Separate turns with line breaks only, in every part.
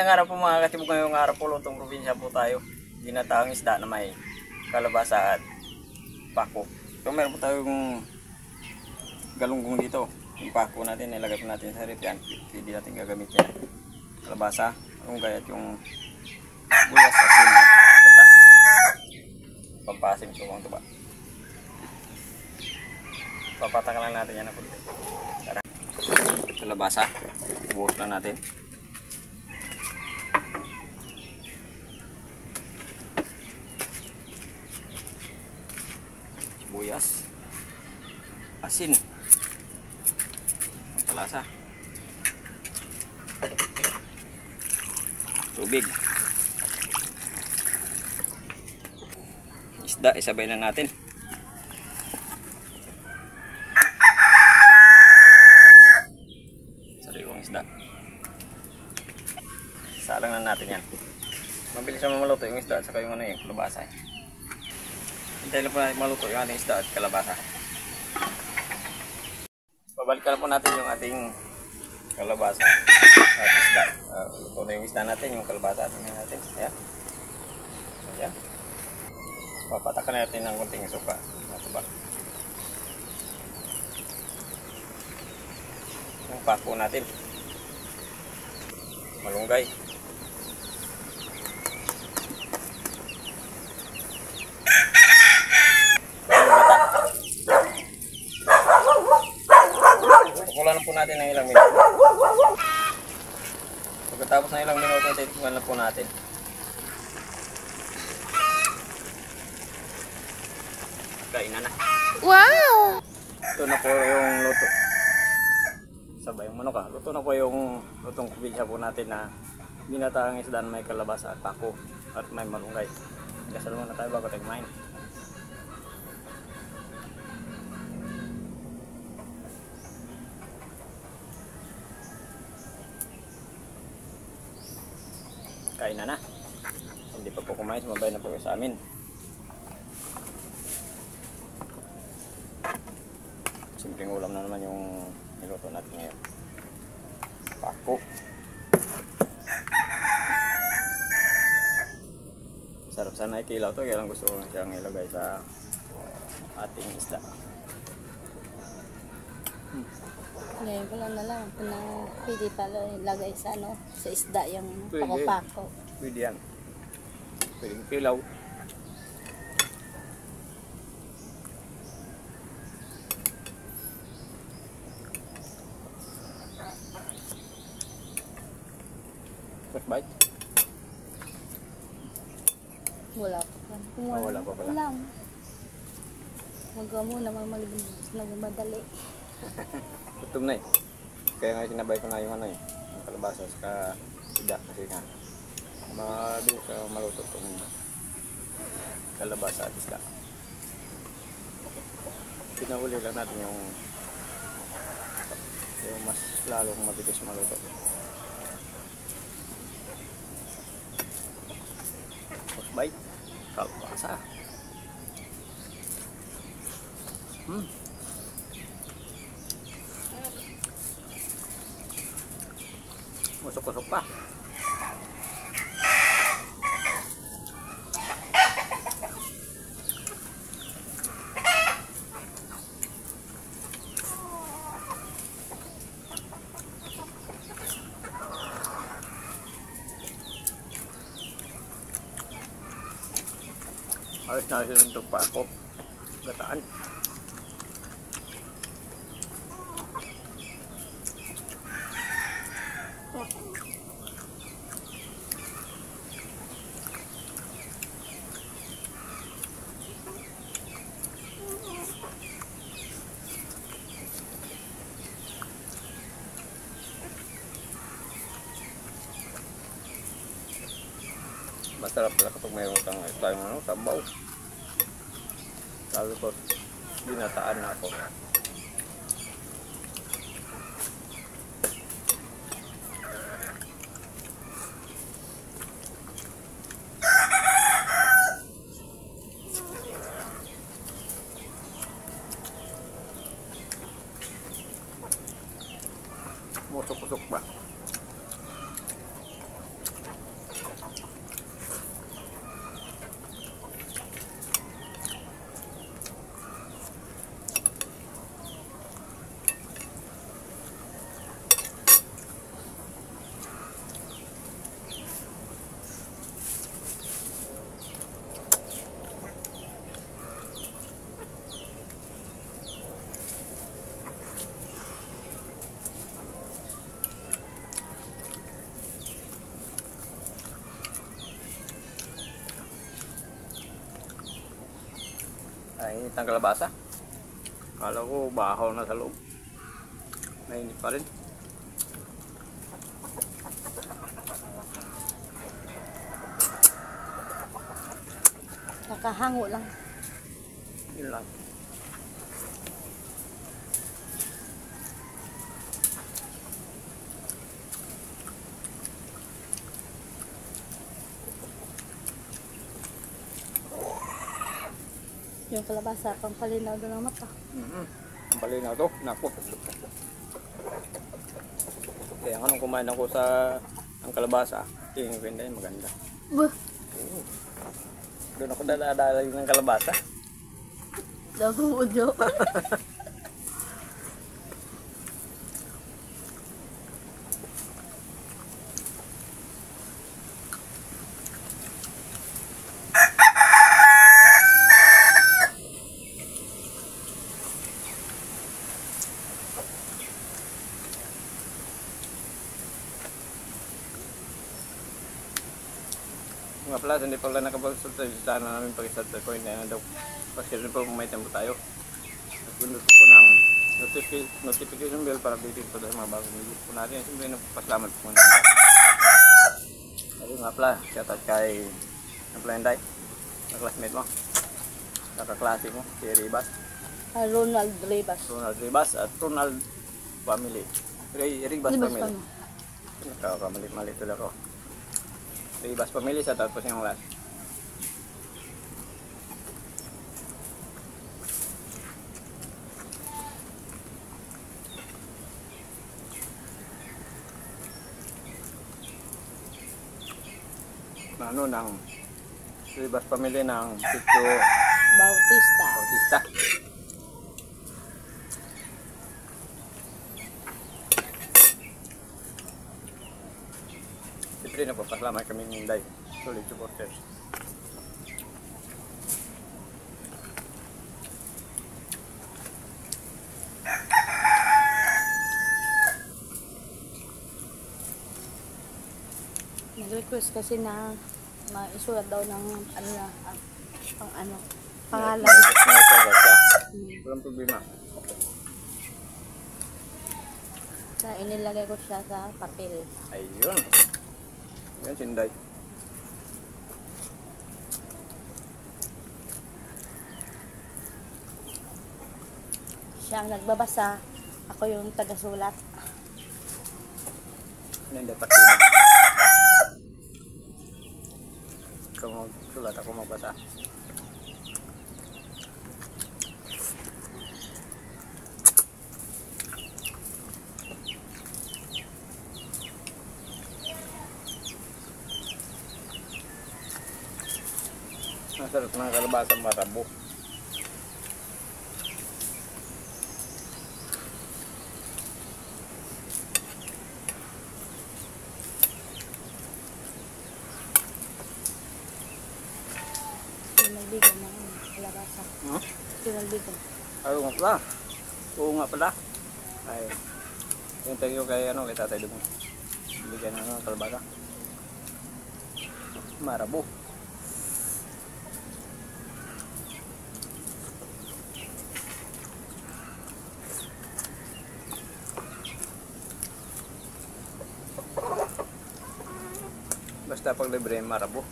Magandang araw po mga katibog, ngayong araw po lutong probinsya po tayo. Ginataang isda na may kalabasa at pako. So meron po tayong galunggong dito. Yung pako natin, nilagay po natin sa rep yan. Hindi natin gagamitin yan. Kalabasa, malunggay at yung bulas at yung kata. Pampasim so ang tuba. Papatakan lang natin yan na punti. Tara. Kalabasa, buhos lang natin. Sibuyas, asin, palasa, tubig, isda, isabay na natin. Sariwang isda, salang na natin yan. Mabilis naman maluto yung isda at saka yung yung kalabasa. Hintayin po natin maluto yung ating isda at kalabasa. Babalikan na po natin yung ating kalabasa at isda. Luto na yung isda natin, yung kalabasa at natin. Ayan. Ayan. Papatakan natin ng konting suka. Matubak. Yung pako natin. Malunggay. Kukulan po natin ng ilang minuto. Pagkatapos ng ilang minuto, titignan na po natin. Kainan na.
Wow!
Ito na po yung luto. Sabay yung manok. Luto na po yung lutong kubilya po natin na binataang isda na may kalabasa at pako at may malunggay. Gasal muna tayo bago tayo kumain. Kain na. Hindi pa po kumain, sumabay na po sa amin. Simpleng ulam na naman yung niluto natin ngayon. Pako. Sarap sana ikilaw to, kaya lang gusto ko siyang ilagay sa ating isda.
Ngayon ko lang na lang. Pwede pala ilagay sa sa isda yung pako-pako.
Pwede yan. Pwede kilaw. First bite?
Wala pa pa.
Wala pa pala.
Wala. Magawa mo naman nagmadali.
Gutom na eh. Kaya nga sinabay ko na yung yung kalabasa sa isda kasi nga mabilis ka maluto itong kalabasa at isda. Pinahuli lang natin yung mas lalong mabilis maluto. First bite, kalabasa. Musok-musok pa. Ayos na ayos yung pako. Gataan. Masarap pala kapag mayroon kang tayong sabaw. Lalo ko binataan na ako. Musok-musok ba? Mainit ng kalabasa. Kala ko bahaw na sa loob. Mainit pa rin.
Nakahango lang.
Yun lang.
Yung kalabasa, pampalinaw doon ng mata.
Ang palinaw to. Naku. Kaya nga nung kumain ako sa ang kalabasa, tingin ko hindi maganda.
Buh!
Doon ako dadala ng kalabasa.
Naguudyo.
Mga pala, hindi pala nakapag-subscribe sa namin pag-subscribe ko. Hindi na daw. Kasi rin po may tempo tayo. Nagpindot ko po ng notification bell para bitin po sa mga bagong video po natin. Siyempre nagpapasalamat po muna. Ayun nga pala, shout out kay Naplenday, na classmate mo, nakaklase mo, si Ribas.
Ronald Rivas.
Ronald Ribas at Ronald Family. Ribas Family. Nakakamali tuloy ako. Ribas Family sa tapos yung last. Ano ng Ribas Family ng Tito
Bautista.
Bautista. Siyempre napapasalamat kami ng Inday, solid supporters.
Nag-request kasi na maisulat daw ng ano na, pangalan.
Walang problema.
Na inilagay ko siya sa papel.
Ayun. Yan si Inday.
Siya ang nagbabasa, ako yung taga-sulat.
Inday Patina. Ikaw magsulat, ako magbasa. Masarap ng kalabasang marabo.
Pinagbigan ng kalabasa. Pinagbigan.
Oo nga pala. Oo nga pala. Ay, yung thank you kay, kay Tatay Dumong. Bigyan ng kalabasa. Marabo. Basta pag libre, marabo.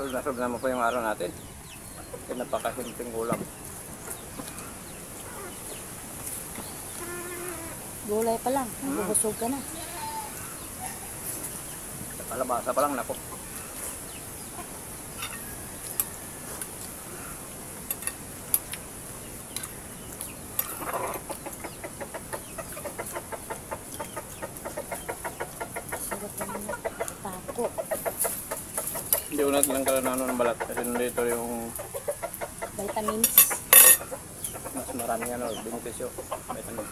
Nasab naman po yung araw natin. Kaya napakasimpleng ulam.
Gulay pa lang, bubusog ka na.
Kalabasa pa lang, nako.
Sarap naman na. Tako.
Hindi ko natin lang kalanano ng balat kasi nandito yung
Vitamins.
maraming ano, benepisyo. Vitamin.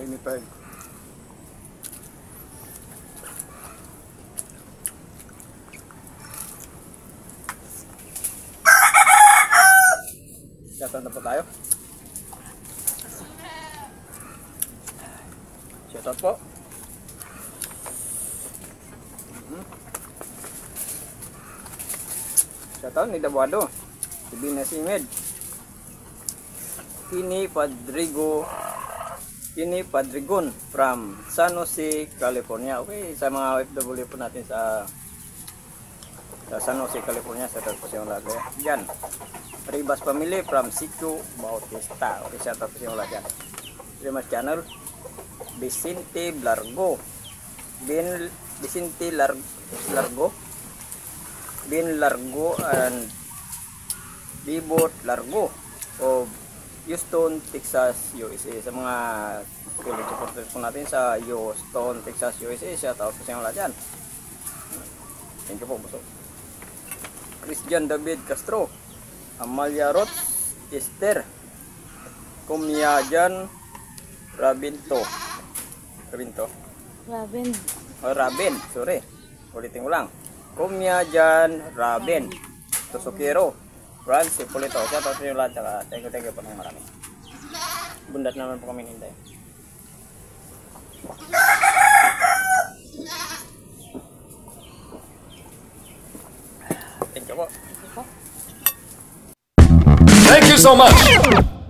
May pag shoutout na po tayo. Shoutout po. Shoutout ni Dabuado, si Bina Simed, Kini Padrigon from San Jose, California. Okay, sa mga OFW po natin sa San Jose, California, sa Talpusyon Laga. Yan. Ribas Family from Sico, Bautista. Okay, sa Talpusyon Laga. Rimas Channel. Vicente Largo. Vicente Largo. Bin Largo and Bibot Largo of Houston, Texas, USA. Sa mga college supporters po natin sa Houston, Texas, USA, shout out po sa inyo lahat dyan. Thank you po, Buso. Christian David Castro, Amalia Roth, Esther, Kumyajan, Rabinto, Rabin, sorry, ulitin ko lang. Kumyajan, Rabin, Tosokiro, Francis Polito, shout out sa inyo lahat. Thank you po ng marami. Bundat naman po kami nintay. Thank you po.
Thank you so much.